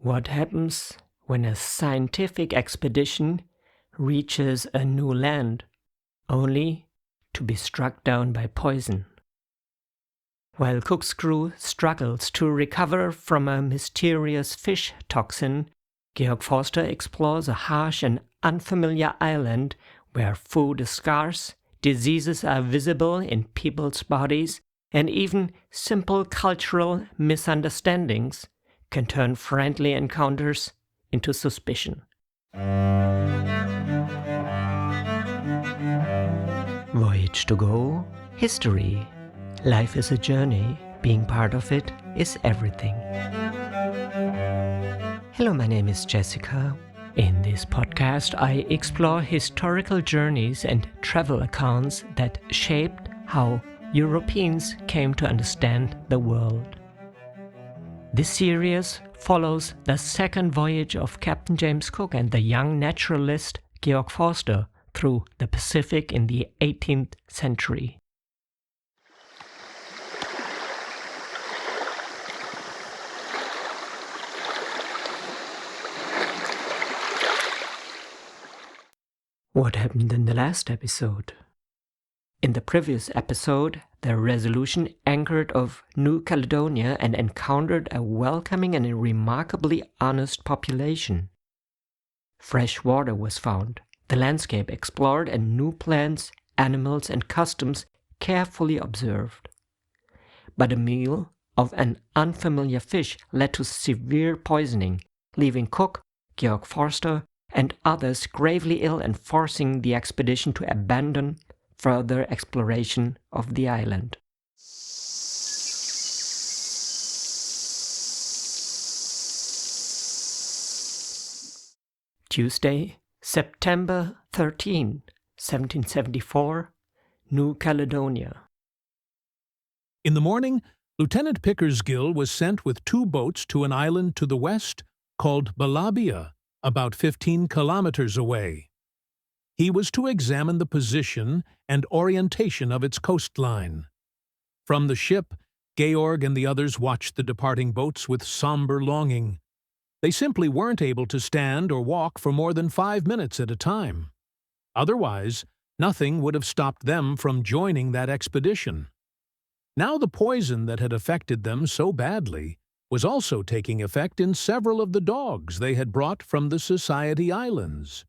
What happens when a scientific expedition reaches a new land, only to be struck down by poison? While Cook's crew struggles to recover from a mysterious fish toxin, Georg Forster explores a harsh and unfamiliar island where food is scarce, diseases are visible in people's bodies, and even simple cultural misunderstandings can turn friendly encounters into suspicion. Voyage to go, history. Life is a journey, being part of it is everything. Hello, my name is Jessica. In this podcast, I explore historical journeys and travel accounts that shaped how Europeans came to understand the world. This series follows the second voyage of Captain James Cook and the young naturalist Georg Forster through the Pacific in the 18th century. What happened in the last episode? In the previous episode, the Resolution anchored off New Caledonia and encountered a welcoming and a remarkably honest population. Fresh water was found, the landscape explored, and new plants, animals, and customs carefully observed. But a meal of an unfamiliar fish led to severe poisoning, leaving Cook, Georg Forster, and others gravely ill and forcing the expedition to abandon further exploration of the island. Tuesday, September 13, 1774, New Caledonia. In the morning, Lieutenant Pickersgill was sent with 2 boats to an island to the west called Balabia, about 15 kilometers away. He was to examine the position and orientation of its coastline. From the ship, Georg and the others watched the departing boats with somber longing. They simply weren't able to stand or walk for more than 5 minutes at a time. Otherwise, nothing would have stopped them from joining that expedition. Now the poison that had affected them so badly was also taking effect in several of the dogs they had brought from the Society Islands.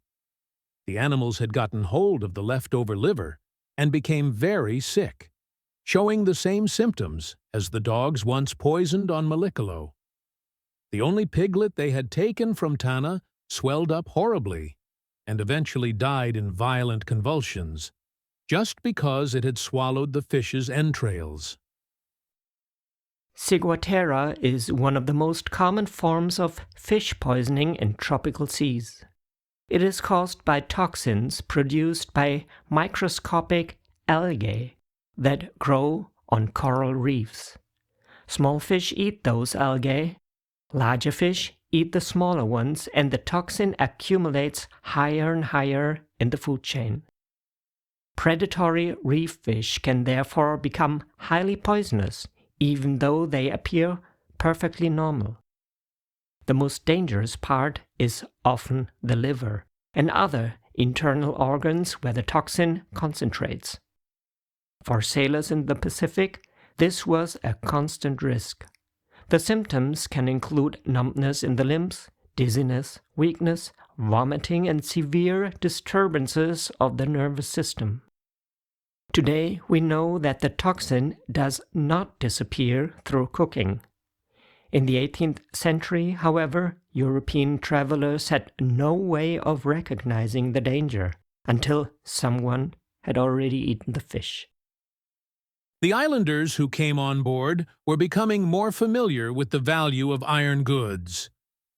The animals had gotten hold of the leftover liver and became very sick, showing the same symptoms as the dogs once poisoned on Malicolo. The only piglet they had taken from Tana swelled up horribly and eventually died in violent convulsions, just because it had swallowed the fish's entrails. Ciguatera is one of the most common forms of fish poisoning in tropical seas. It is caused by toxins produced by microscopic algae that grow on coral reefs. Small fish eat those algae, larger fish eat the smaller ones, and the toxin accumulates higher and higher in the food chain. Predatory reef fish can therefore become highly poisonous, even though they appear perfectly normal. The most dangerous part is often the liver and other internal organs where the toxin concentrates. For sailors in the Pacific, this was a constant risk. The symptoms can include numbness in the limbs, dizziness, weakness, vomiting, and severe disturbances of the nervous system. Today, we know that the toxin does not disappear through cooking. In the 18th century, however, European travelers had no way of recognizing the danger until someone had already eaten the fish. The islanders who came on board were becoming more familiar with the value of iron goods.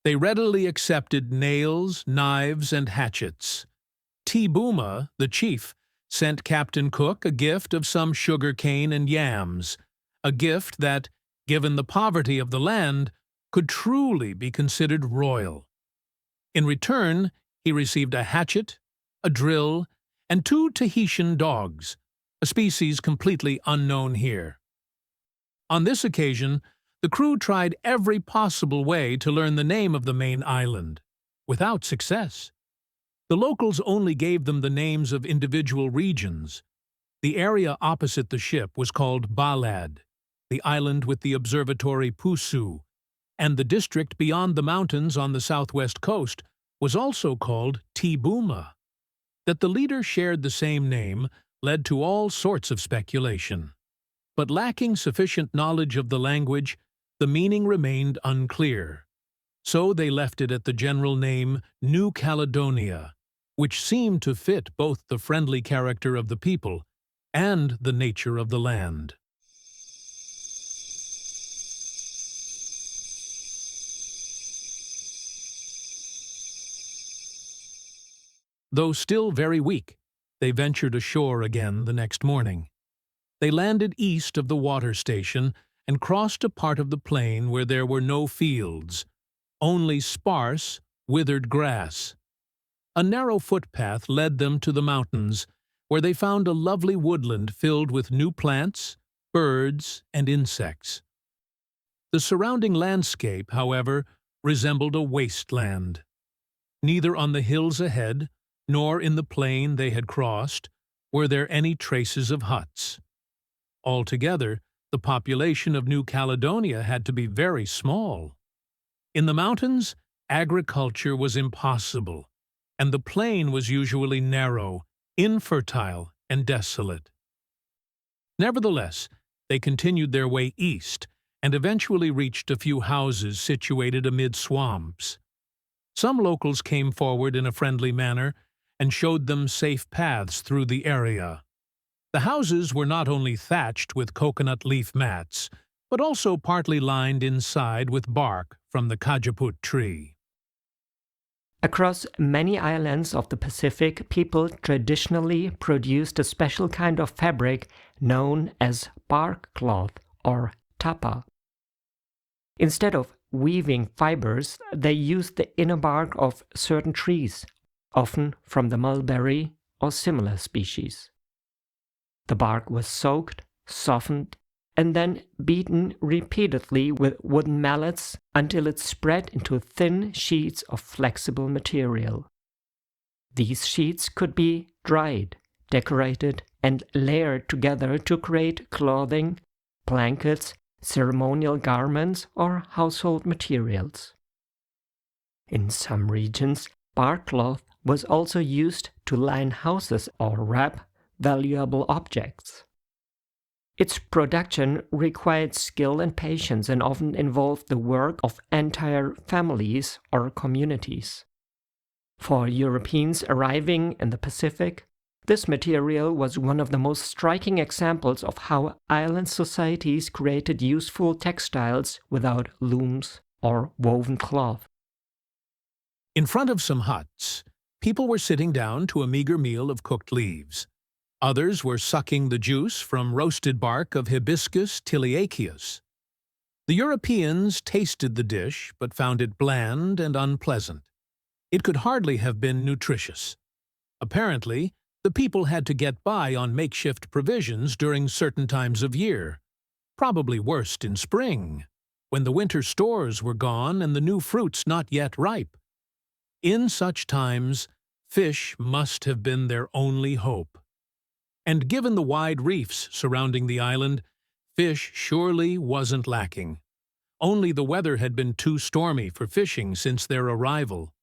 They readily accepted nails, knives, and hatchets. T-Booma, the chief, sent Captain Cook a gift of some sugar cane and yams, a gift that, given the poverty of the land, could truly be considered royal. In return, he received a hatchet, a drill, and 2 Tahitian dogs, a species completely unknown here. On this occasion, The crew tried every possible way to learn the name of the main island, without success. The locals only gave them the names of individual regions. The area opposite the ship was called Balad, the island with the observatory Pusu, and the district beyond the mountains on the southwest coast was also called Tibuma. That the leader shared the same name led to all sorts of speculation. But lacking sufficient knowledge of the language, the meaning remained unclear. So they left it at the general name New Caledonia, which seemed to fit both the friendly character of the people and the nature of the land. Though still very weak, they ventured ashore again the next morning. They landed east of the water station and crossed a part of the plain where there were no fields, only sparse, withered grass. A narrow footpath led them to the mountains, where they found a lovely woodland filled with new plants, birds, and insects. The surrounding landscape, however, resembled a wasteland. Neither on the hills ahead, nor in the plain they had crossed, were there any traces of huts. Altogether, the population of New Caledonia had to be very small. In the mountains, agriculture was impossible, and the plain was usually narrow, infertile, and desolate. Nevertheless, they continued their way east and eventually reached a few houses situated amid swamps. Some locals came forward in a friendly manner and showed them safe paths through the area. The houses were not only thatched with coconut leaf mats, but also partly lined inside with bark from the cajeput tree. Across many islands of the Pacific, people traditionally produced a special kind of fabric known as bark cloth or tapa. Instead of weaving fibers, they used the inner bark of certain trees, often from the mulberry or similar species. The bark was soaked, softened, and then beaten repeatedly with wooden mallets until it spread into thin sheets of flexible material. These sheets could be dried, decorated, and layered together to create clothing, blankets, ceremonial garments, or household materials. In some regions, bark cloth was also used to line houses or wrap valuable objects. Its production required skill and patience and often involved the work of entire families or communities. For Europeans arriving in the Pacific, this material was one of the most striking examples of how island societies created useful textiles without looms or woven cloth. In front of some huts, people were sitting down to a meager meal of cooked leaves. Others were sucking the juice from roasted bark of Hibiscus tiliaceus. The Europeans tasted the dish but found it bland and unpleasant. It could hardly have been nutritious. Apparently, the people had to get by on makeshift provisions during certain times of year, probably worst in spring, when the winter stores were gone and the new fruits not yet ripe. In such times, fish must have been their only hope. And given the wide reefs surrounding the island, fish surely wasn't lacking. Only the weather had been too stormy for fishing since their arrival.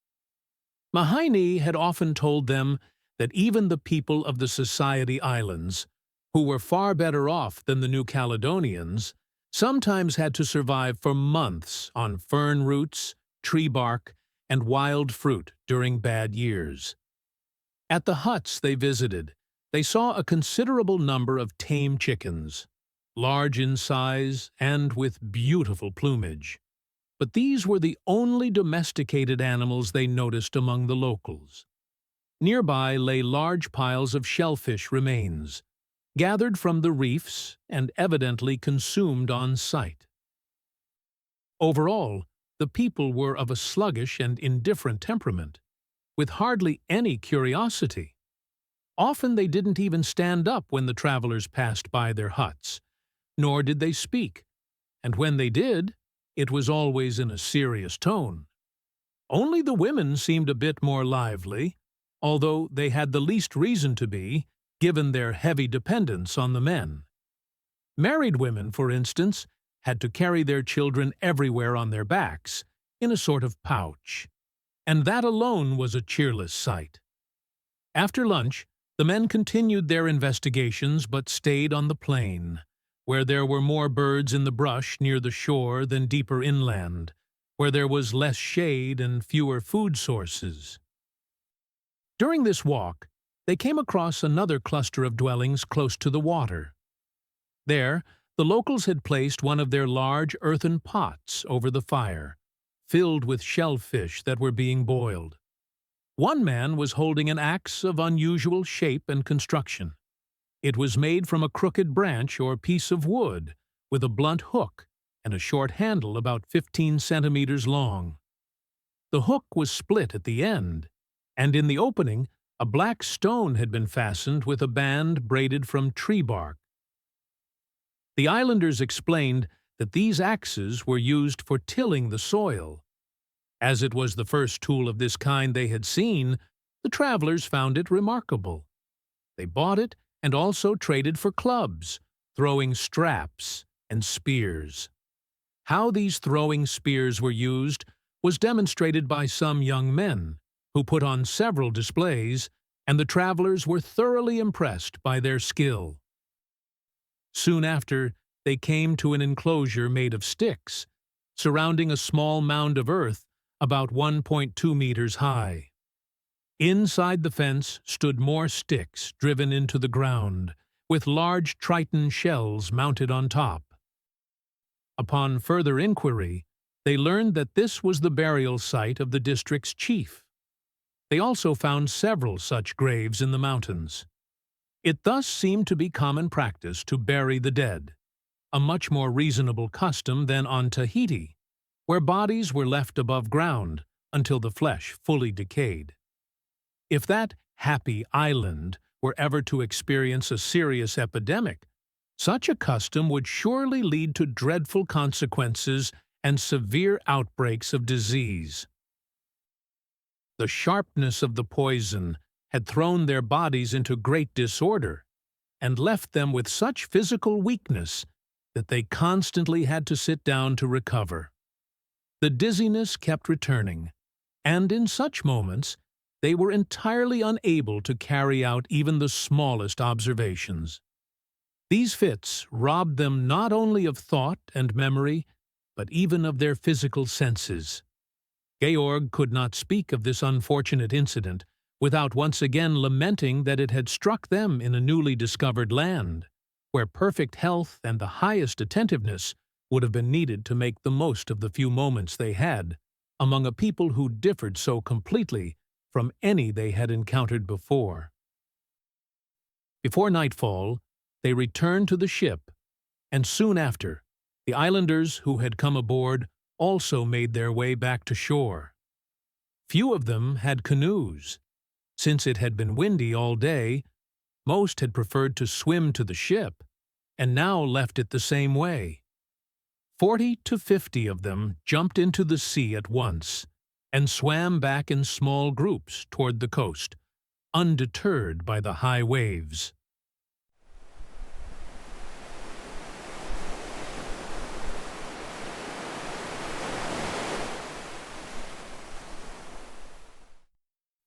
Mahaini had often told them that even the people of the Society Islands, who were far better off than the New Caledonians, sometimes had to survive for months on fern roots, tree bark, and wild fruit during bad years. At the huts they visited, they saw a considerable number of tame chickens, large in size and with beautiful plumage. But these were the only domesticated animals they noticed among the locals. Nearby lay large piles of shellfish remains, gathered from the reefs and evidently consumed on site. Overall, the people were of a sluggish and indifferent temperament, with hardly any curiosity. Often they didn't even stand up when the travelers passed by their huts, nor did they speak, and when they did, it was always in a serious tone. Only the women seemed a bit more lively, although they had the least reason to be, given their heavy dependence on the men. Married women, for instance, had to carry their children everywhere on their backs, in a sort of pouch, and that alone was a cheerless sight. After lunch, the men continued their investigations but stayed on the plain, where there were more birds in the brush near the shore than deeper inland, where there was less shade and fewer food sources. During this walk, they came across another cluster of dwellings close to the water. There, the locals had placed one of their large earthen pots over the fire, filled with shellfish that were being boiled. One man was holding an axe of unusual shape and construction. It was made from a crooked branch or piece of wood, with a blunt hook and a short handle about 15 centimeters long. The hook was split at the end, and in the opening, a black stone had been fastened with a band braided from tree bark. The islanders explained that these axes were used for tilling the soil. As it was the first tool of this kind they had seen, the travelers found it remarkable. They bought it and also traded for clubs, throwing straps, and spears. How these throwing spears were used was demonstrated by some young men, who put on several displays, and the travelers were thoroughly impressed by their skill. Soon after, they came to an enclosure made of sticks, surrounding a small mound of earth about 1.2 meters high. Inside the fence stood more sticks driven into the ground, with large triton shells mounted on top. Upon further inquiry, they learned that this was the burial site of the district's chief. They also found several such graves in the mountains. It thus seemed to be common practice to bury the dead, a much more reasonable custom than on Tahiti, where bodies were left above ground until the flesh fully decayed. If that happy island were ever to experience a serious epidemic, such a custom would surely lead to dreadful consequences and severe outbreaks of disease. The sharpness of the poison had thrown their bodies into great disorder and left them with such physical weakness that they constantly had to sit down to recover. The dizziness kept returning, and in such moments they were entirely unable to carry out even the smallest observations. These fits robbed them not only of thought and memory, but even of their physical senses. Georg could not speak of this unfortunate incident without once again lamenting that it had struck them in a newly discovered land, where perfect health and the highest attentiveness would have been needed to make the most of the few moments they had, among a people who differed so completely from any they had encountered before. Before nightfall, they returned to the ship, and soon after, the islanders who had come aboard also made their way back to shore. Few of them had canoes. Since it had been windy all day, most had preferred to swim to the ship, and now left it the same way. 40 to 50 of them jumped into the sea at once, and swam back in small groups toward the coast, undeterred by the high waves.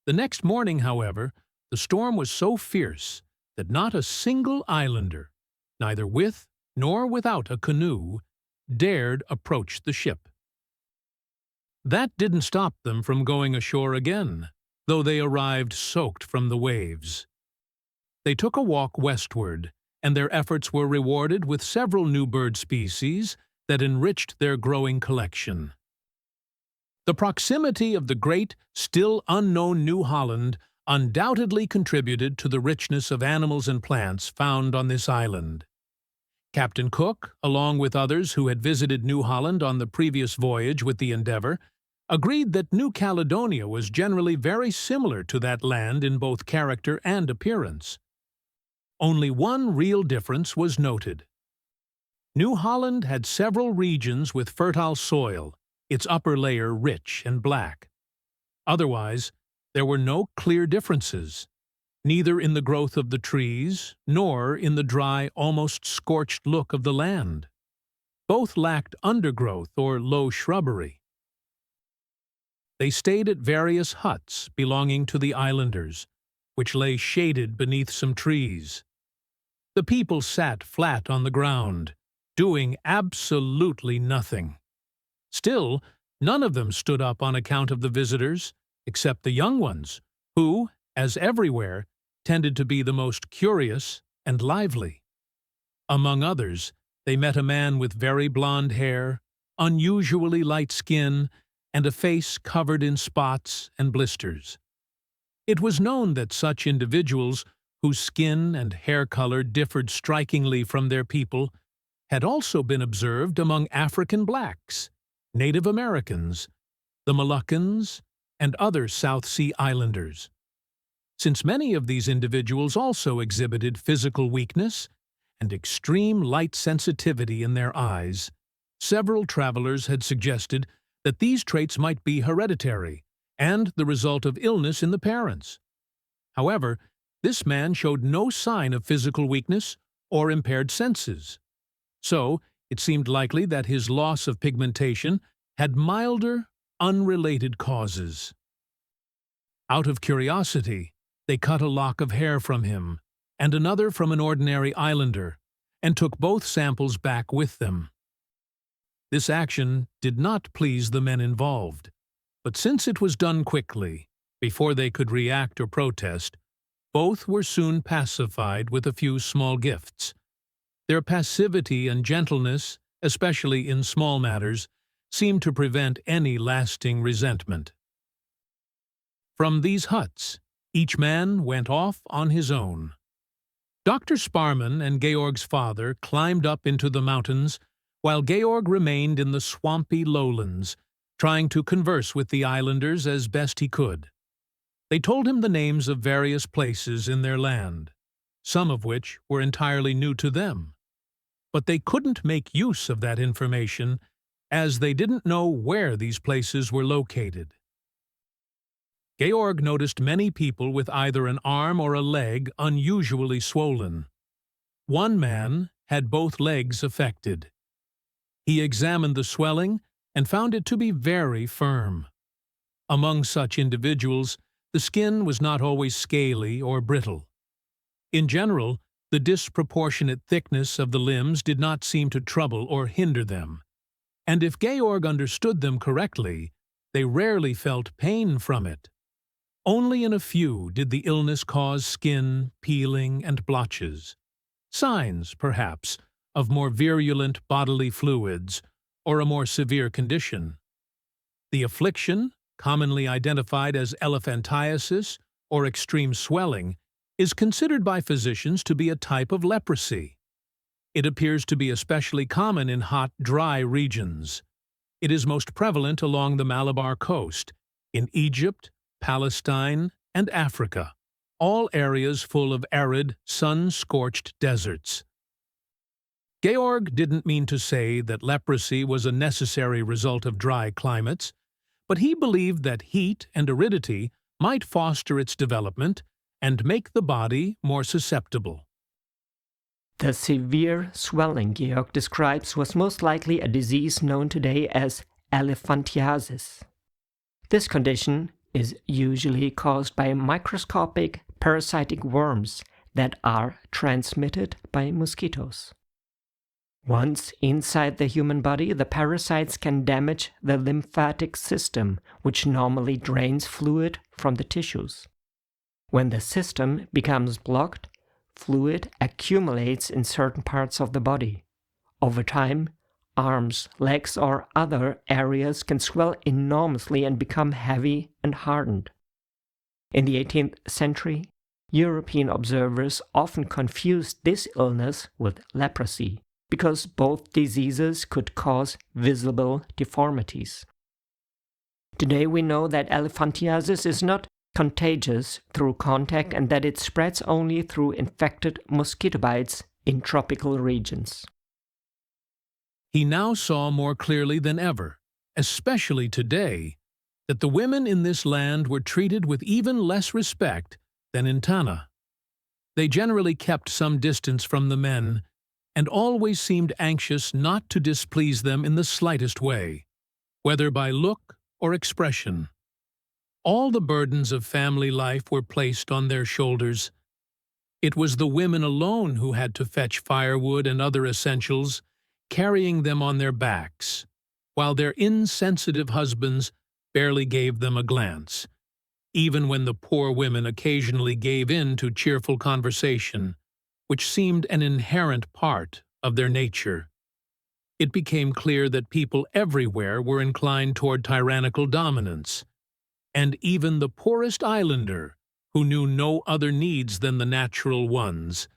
The next morning, however, the storm was so fierce that not a single islander, neither with nor without a canoe, dared approach the ship. That didn't stop them from going ashore again, though they arrived soaked from the waves. They took a walk westward, and their efforts were rewarded with several new bird species that enriched their growing collection. The proximity of the great, still unknown New Holland undoubtedly contributed to the richness of animals and plants found on this island. Captain Cook, along with others who had visited New Holland on the previous voyage with the Endeavour, agreed that New Caledonia was generally very similar to that land in both character and appearance. Only one real difference was noted. New Holland had several regions with fertile soil, its upper layer rich and black. Otherwise, there were no clear differences, neither in the growth of the trees nor in the dry, almost scorched look of the land. Both lacked undergrowth or low shrubbery. They stayed at various huts belonging to the islanders, which lay shaded beneath some trees. The people sat flat on the ground, doing absolutely nothing. Still, none of them stood up on account of the visitors, except the young ones, who, as everywhere, tended to be the most curious and lively. Among others, they met a man with very blonde hair, unusually light skin, and a face covered in spots and blisters. It was known that such individuals, whose skin and hair color differed strikingly from their people, had also been observed among African blacks, Native Americans, the Moluccans, and other South Sea Islanders. Since many of these individuals also exhibited physical weakness and extreme light sensitivity in their eyes, several travelers had suggested that these traits might be hereditary and the result of illness in the parents. However, this man showed no sign of physical weakness or impaired senses. So, it seemed likely that his loss of pigmentation had milder, unrelated causes. Out of curiosity, they cut a lock of hair from him and another from an ordinary islander, and took both samples back with them. This action did not please the men involved, but since it was done quickly, before they could react or protest, both were soon pacified with a few small gifts. Their passivity and gentleness, especially in small matters, seemed to prevent any lasting resentment. From these huts, each man went off on his own. Dr. Sparman and Georg's father climbed up into the mountains, while Georg remained in the swampy lowlands, trying to converse with the islanders as best he could. They told him the names of various places in their land, some of which were entirely new to them. But they couldn't make use of that information, as they didn't know where these places were located. Georg noticed many people with either an arm or a leg unusually swollen. One man had both legs affected. He examined the swelling and found it to be very firm. Among such individuals, the skin was not always scaly or brittle. In general, the disproportionate thickness of the limbs did not seem to trouble or hinder them, and if Georg understood them correctly, they rarely felt pain from it. Only in a few did the illness cause skin peeling and blotches, signs, perhaps, of more virulent bodily fluids or a more severe condition. The affliction, commonly identified as elephantiasis or extreme swelling, is considered by physicians to be a type of leprosy. It appears to be especially common in hot, dry regions. It is most prevalent along the Malabar coast, in Egypt, Palestine, and Africa, all areas full of arid, sun-scorched deserts. Georg didn't mean to say that leprosy was a necessary result of dry climates, but he believed that heat and aridity might foster its development and make the body more susceptible. The severe swelling Georg describes was most likely a disease known today as elephantiasis. This condition is usually caused by microscopic parasitic worms that are transmitted by mosquitoes. Once inside the human body, the parasites can damage the lymphatic system, which normally drains fluid from the tissues. When the system becomes blocked, fluid accumulates in certain parts of the body. Over time, arms, legs, or other areas can swell enormously and become heavy and hardened. In the 18th century, European observers often confused this illness with leprosy, because both diseases could cause visible deformities. Today we know that elephantiasis is not contagious through contact and that it spreads only through infected mosquito bites in tropical regions. He now saw more clearly than ever, especially today, that the women in this land were treated with even less respect than in Tanna. They generally kept some distance from the men, and always seemed anxious not to displease them in the slightest way, whether by look or expression. All the burdens of family life were placed on their shoulders. It was the women alone who had to fetch firewood and other essentials, carrying them on their backs, while their insensitive husbands barely gave them a glance, even when the poor women occasionally gave in to cheerful conversation, which seemed an inherent part of their nature. It became clear that people everywhere were inclined toward tyrannical dominance, and even the poorest islander, who knew no other needs than the natural ones,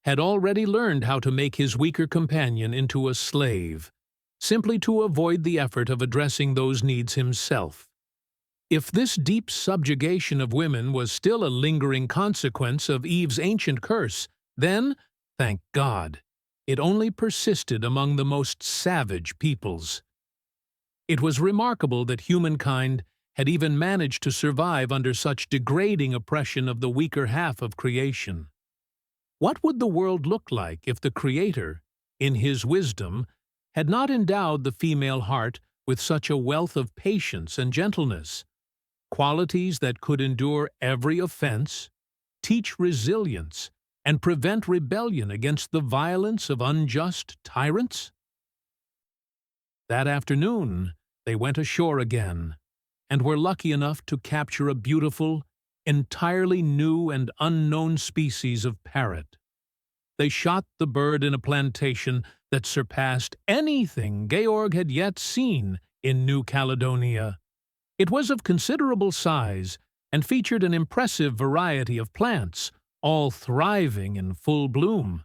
had already learned how to make his weaker companion into a slave, simply to avoid the effort of addressing those needs himself. If this deep subjugation of women was still a lingering consequence of Eve's ancient curse, then, thank God, it only persisted among the most savage peoples. It was remarkable that humankind had even managed to survive under such degrading oppression of the weaker half of creation. What would the world look like if the Creator, in His wisdom, had not endowed the female heart with such a wealth of patience and gentleness, qualities that could endure every offense, teach resilience, and prevent rebellion against the violence of unjust tyrants? That afternoon, they went ashore again, and were lucky enough to capture a beautiful, entirely new and unknown species of parrot. They shot the bird in a plantation that surpassed anything Georg had yet seen in New Caledonia. It was of considerable size and featured an impressive variety of plants, all thriving in full bloom.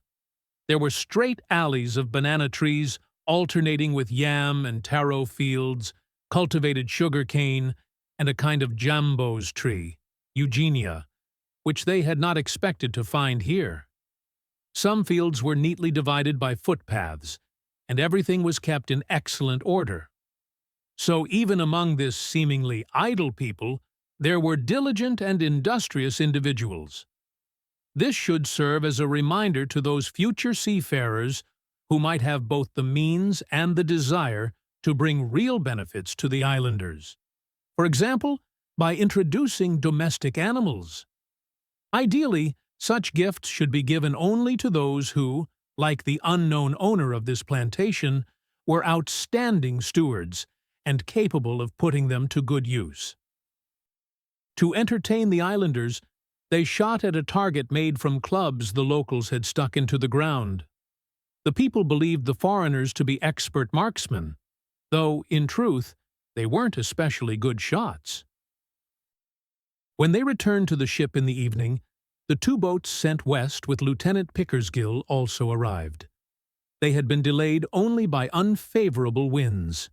There were straight alleys of banana trees alternating with yam and taro fields, cultivated sugar cane, and a kind of jambos tree, Eugenia, which they had not expected to find here. Some fields were neatly divided by footpaths, and everything was kept in excellent order. So even among this seemingly idle people, there were diligent and industrious individuals. This should serve as a reminder to those future seafarers who might have both the means and the desire to bring real benefits to the islanders. For example, by introducing domestic animals. Ideally, such gifts should be given only to those who, like the unknown owner of this plantation, were outstanding stewards and capable of putting them to good use. To entertain the islanders, they shot at a target made from clubs the locals had stuck into the ground. The people believed the foreigners to be expert marksmen, though, in truth, they weren't especially good shots. When they returned to the ship in the evening, the two boats sent west with Lieutenant Pickersgill also arrived. They had been delayed only by unfavorable winds.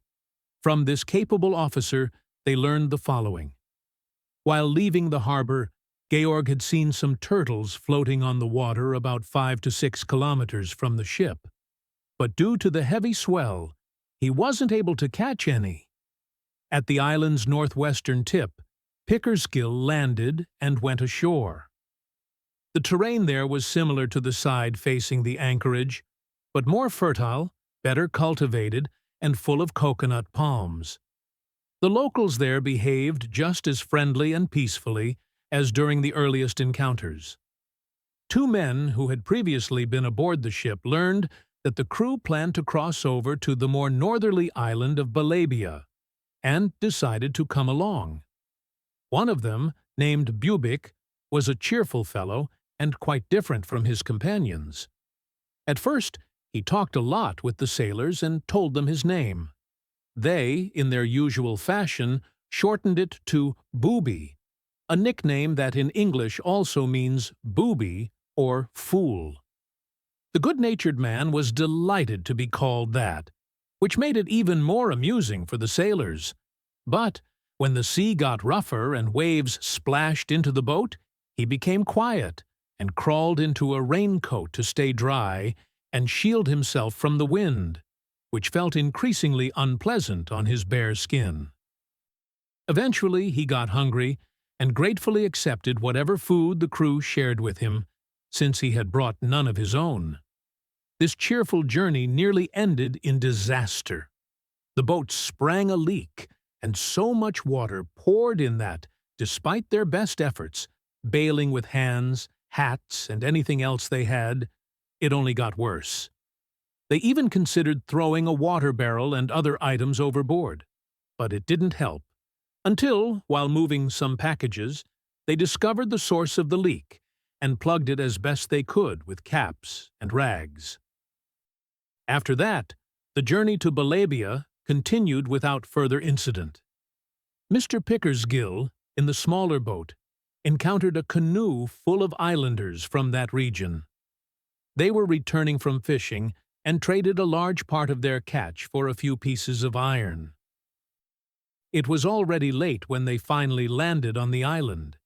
From this capable officer, they learned the following. While leaving the harbor, Georg had seen some turtles floating on the water about 5 to 6 kilometers from the ship. But due to the heavy swell, he wasn't able to catch any. At the island's northwestern tip, Pickersgill landed and went ashore. The terrain there was similar to the side facing the anchorage, but more fertile, better cultivated, and full of coconut palms. The locals there behaved just as friendly and peacefully as during the earliest encounters. Two men who had previously been aboard the ship learned that the crew planned to cross over to the more northerly island of Balabia, and decided to come along. One of them, named Bubik, was a cheerful fellow and quite different from his companions. At first, he talked a lot with the sailors and told them his name. They, in their usual fashion, shortened it to Booby, a nickname that in English also means booby or fool. The good-natured man was delighted to be called that, which made it even more amusing for the sailors. But when the sea got rougher and waves splashed into the boat, he became quiet and crawled into a raincoat to stay dry and shield himself from the wind, which felt increasingly unpleasant on his bare skin. Eventually, he got hungry and gratefully accepted whatever food the crew shared with him, since he had brought none of his own. This cheerful journey nearly ended in disaster. The boat sprang a leak, and so much water poured in that, despite their best efforts, bailing with hands, hats, and anything else they had, it only got worse. They even considered throwing a water barrel and other items overboard, but it didn't help, until, while moving some packages, they discovered the source of the leak and plugged it as best they could with caps and rags. After that, the journey to Balabia continued without further incident. Mr. Pickersgill, in the smaller boat, encountered a canoe full of islanders from that region. They were returning from fishing and traded a large part of their catch for a few pieces of iron. It was already late when they finally landed on the island.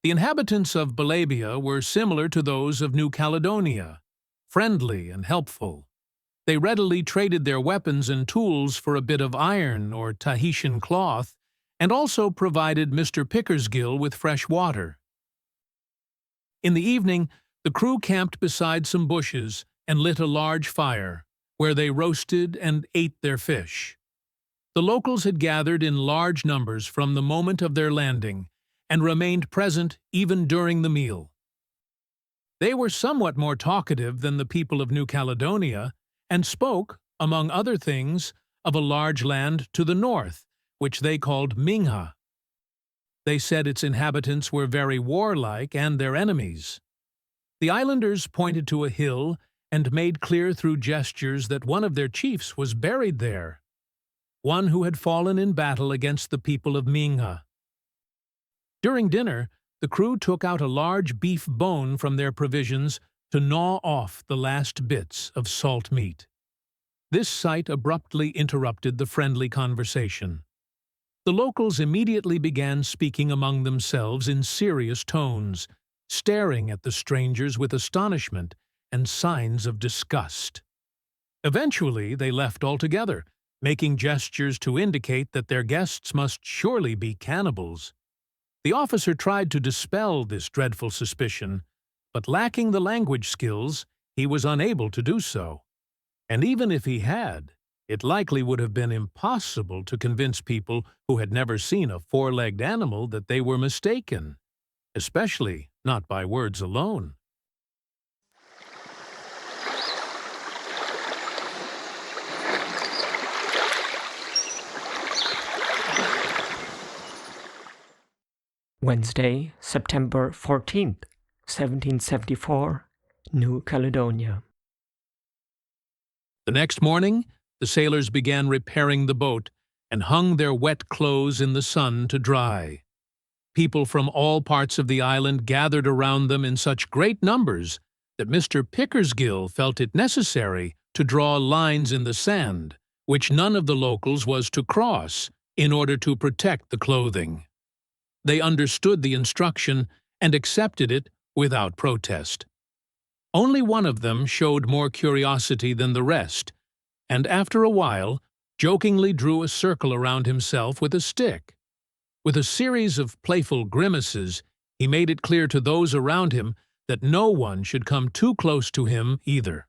The inhabitants of Balabia were similar to those of New Caledonia, friendly and helpful. They readily traded their weapons and tools for a bit of iron or Tahitian cloth, and also provided Mr. Pickersgill with fresh water. In the evening, the crew camped beside some bushes and lit a large fire, where they roasted and ate their fish. The locals had gathered in large numbers from the moment of their landing, and remained present even during the meal. They were somewhat more talkative than the people of New Caledonia, and spoke, among other things, of a large land to the north, which they called Mingha. They said its inhabitants were very warlike and their enemies. The islanders pointed to a hill and made clear through gestures that one of their chiefs was buried there, one who had fallen in battle against the people of Mingha. During dinner, the crew took out a large beef bone from their provisions to gnaw off the last bits of salt meat. This sight abruptly interrupted the friendly conversation. The locals immediately began speaking among themselves in serious tones, staring at the strangers with astonishment and signs of disgust. Eventually, they left altogether, making gestures to indicate that their guests must surely be cannibals. The officer tried to dispel this dreadful suspicion, but lacking the language skills, he was unable to do so. And even if he had, it likely would have been impossible to convince people who had never seen a four-legged animal that they were mistaken, especially not by words alone. Wednesday, September 14th, 1774, New Caledonia. The next morning, the sailors began repairing the boat and hung their wet clothes in the sun to dry. People from all parts of the island gathered around them in such great numbers that Mr. Pickersgill felt it necessary to draw lines in the sand, which none of the locals was to cross, in order to protect the clothing. They understood the instruction and accepted it without protest. Only one of them showed more curiosity than the rest, and after a while jokingly drew a circle around himself with a stick. With a series of playful grimaces, he made it clear to those around him that no one should come too close to him either.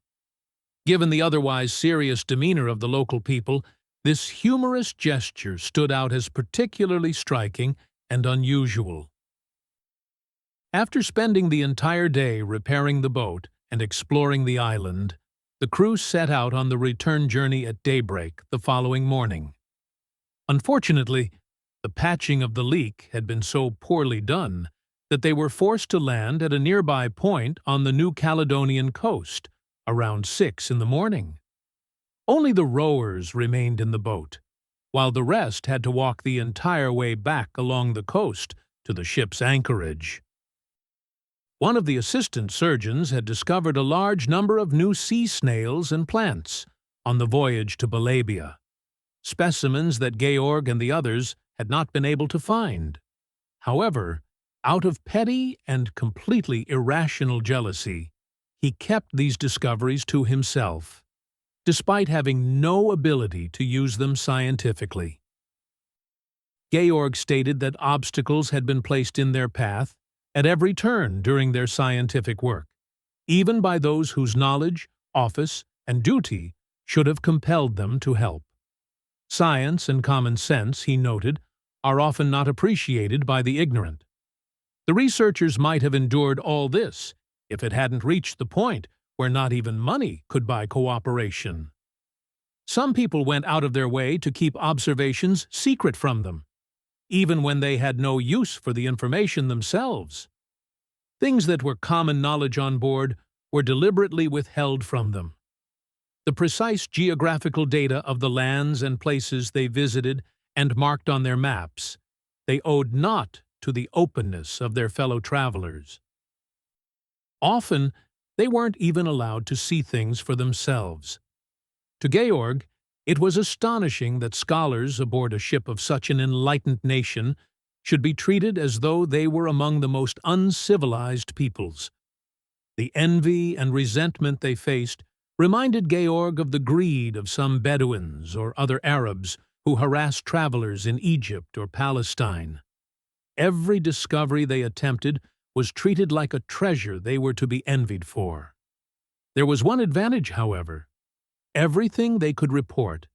Given the otherwise serious demeanor of the local people, this humorous gesture stood out as particularly striking and unusual. After spending the entire day repairing the boat and exploring the island, the crew set out on the return journey at daybreak the following morning. Unfortunately, the patching of the leak had been so poorly done that they were forced to land at a nearby point on the New Caledonian coast around 6 in the morning. Only the rowers remained in the boat, while the rest had to walk the entire way back along the coast to the ship's anchorage. One of the assistant surgeons had discovered a large number of new sea snails and plants on the voyage to Balabia, specimens that Georg and the others had not been able to find. However, out of petty and completely irrational jealousy, he kept these discoveries to himself. despite having no ability to use them scientifically. Georg stated that obstacles had been placed in their path at every turn during their scientific work, even by those whose knowledge, office, and duty should have compelled them to help. Science and common sense, he noted, are often not appreciated by the ignorant. The researchers might have endured all this if it hadn't reached the point where not even money could buy cooperation. Some people went out of their way to keep observations secret from them, even when they had no use for the information themselves. Things that were common knowledge on board were deliberately withheld from them. The precise geographical data of the lands and places they visited and marked on their maps they owed not to the openness of their fellow travelers. Often, they weren't even allowed to see things for themselves. To Georg, it was astonishing that scholars aboard a ship of such an enlightened nation should be treated as though they were among the most uncivilized peoples. The envy and resentment they faced reminded Georg of the greed of some Bedouins or other Arabs who harassed travelers in Egypt or Palestine. Every discovery they attempted was treated like a treasure they were to be envied for. There was one advantage, however. Everything they could report,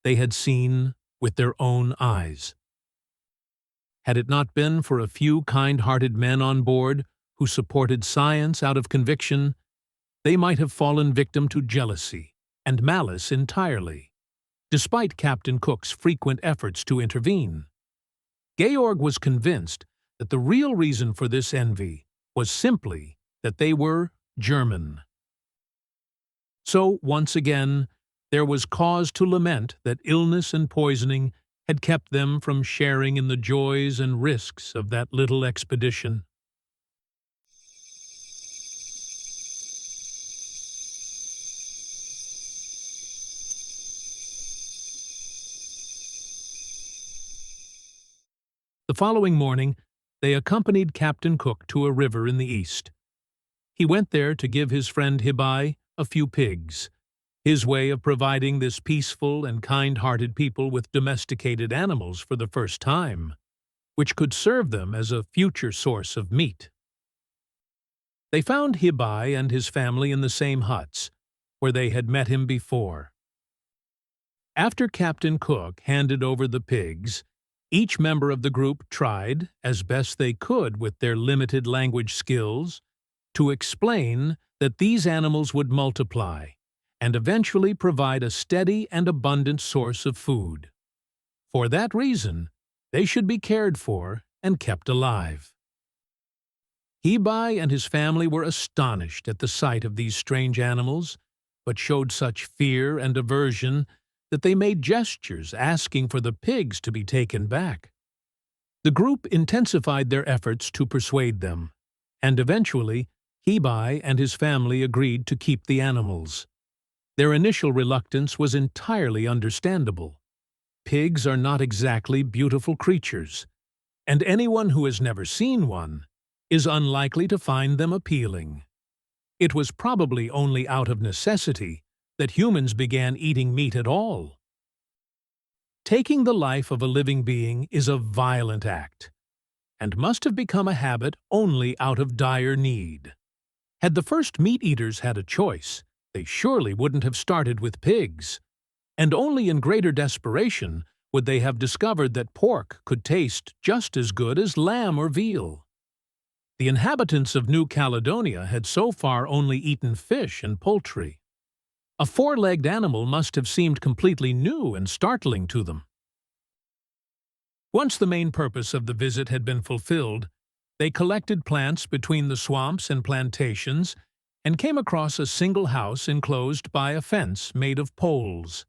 they had seen with their own eyes. Had it not been for a few kind-hearted men on board who supported science out of conviction, they might have fallen victim to jealousy and malice entirely, despite Captain Cook's frequent efforts to intervene. Georg was convinced that the real reason for this envy was simply that they were German. So, once again, there was cause to lament that illness and poisoning had kept them from sharing in the joys and risks of that little expedition. The following morning, they accompanied Captain Cook to a river in the east. He went there to give his friend Hibai a few pigs, his way of providing this peaceful and kind-hearted people with domesticated animals for the first time, which could serve them as a future source of meat. They found Hibai and his family in the same huts, where they had met him before. After Captain Cook handed over the pigs, each member of the group tried, as best they could with their limited language skills, to explain that these animals would multiply and eventually provide a steady and abundant source of food. For that reason, they should be cared for and kept alive. Hibai and his family were astonished at the sight of these strange animals, but showed such fear and aversion that they made gestures asking for the pigs to be taken back. The group intensified their efforts to persuade them, and eventually Hibai and his family agreed to keep the animals. Their initial reluctance was entirely understandable. Pigs are not exactly beautiful creatures, and anyone who has never seen one is unlikely to find them appealing. It was probably only out of necessity that humans began eating meat at all. Taking the life of a living being is a violent act, and must have become a habit only out of dire need. Had the first meat-eaters had a choice, they surely wouldn't have started with pigs, and only in greater desperation would they have discovered that pork could taste just as good as lamb or veal. The inhabitants of New Caledonia had so far only eaten fish and poultry. A four-legged animal must have seemed completely new and startling to them. Once the main purpose of the visit had been fulfilled, they collected plants between the swamps and plantations and came across a single house enclosed by a fence made of poles.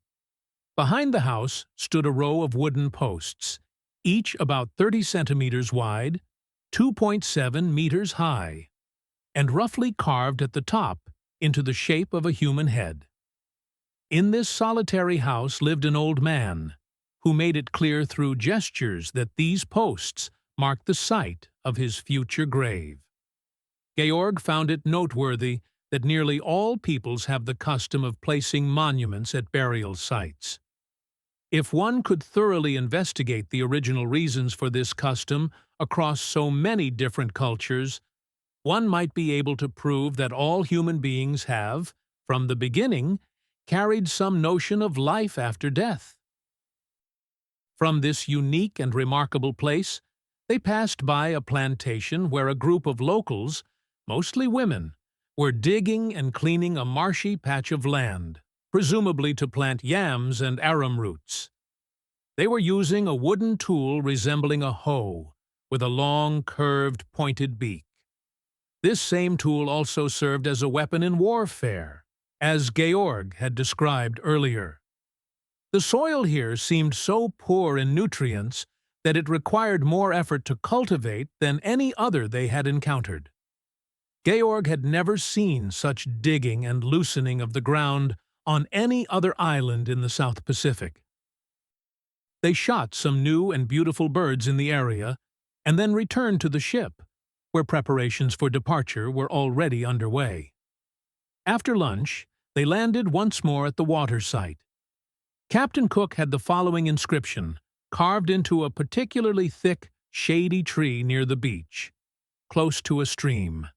Behind the house stood a row of wooden posts, each about 30 centimeters wide, 2.7 meters high, and roughly carved at the top into the shape of a human head. In this solitary house lived an old man, who made it clear through gestures that these posts marked the site of his future grave. Georg found it noteworthy that nearly all peoples have the custom of placing monuments at burial sites. If one could thoroughly investigate the original reasons for this custom across so many different cultures, one might be able to prove that all human beings have, from the beginning, carried some notion of life after death. From this unique and remarkable place, they passed by a plantation where a group of locals, mostly women, were digging and cleaning a marshy patch of land, presumably to plant yams and arum roots. They were using a wooden tool resembling a hoe, with a long, curved, pointed beak. This same tool also served as a weapon in warfare, as Georg had described earlier. The soil here seemed so poor in nutrients that it required more effort to cultivate than any other they had encountered. Georg had never seen such digging and loosening of the ground on any other island in the South Pacific. They shot some new and beautiful birds in the area and then returned to the ship, where preparations for departure were already underway. After lunch, they landed once more at the water site. Captain Cook had the following inscription carved into a particularly thick, shady tree near the beach, close to a stream.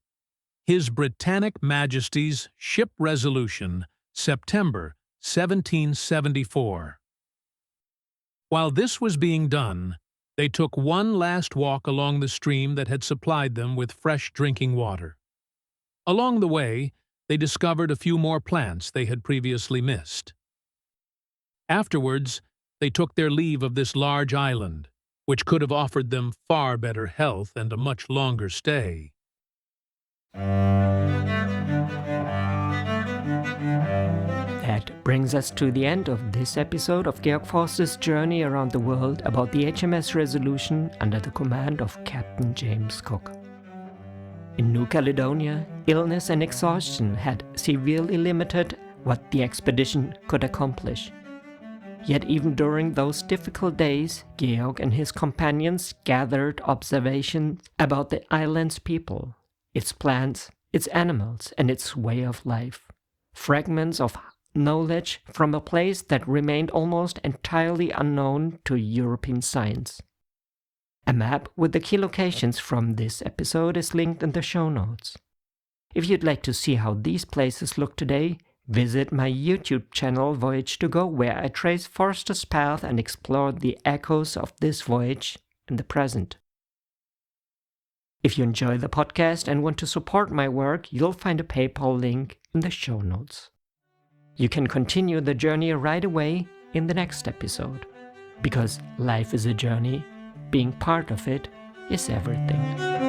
His Britannic Majesty's Ship Resolution, September 1774. While this was being done, they took one last walk along the stream that had supplied them with fresh drinking water. Along the way, they discovered a few more plants they had previously missed. Afterwards, they took their leave of this large island, which could have offered them far better health and a much longer stay. That brings us to the end of this episode of Georg Forster's journey around the world about the HMS Resolution under the command of Captain James Cook. In New Caledonia, illness and exhaustion had severely limited what the expedition could accomplish. Yet even during those difficult days, Georg and his companions gathered observations about the island's people, its plants, its animals, and its way of life. Fragments of knowledge from a place that remained almost entirely unknown to European science. A map with the key locations from this episode is linked in the show notes. If you'd like to see how these places look today, visit my YouTube channel Voyage to Go, where I trace Forster's path and explore the echoes of this voyage in the present. If you enjoy the podcast and want to support my work, you'll find a PayPal link in the show notes. You can continue the journey right away in the next episode, because life is a journey, being part of it is everything.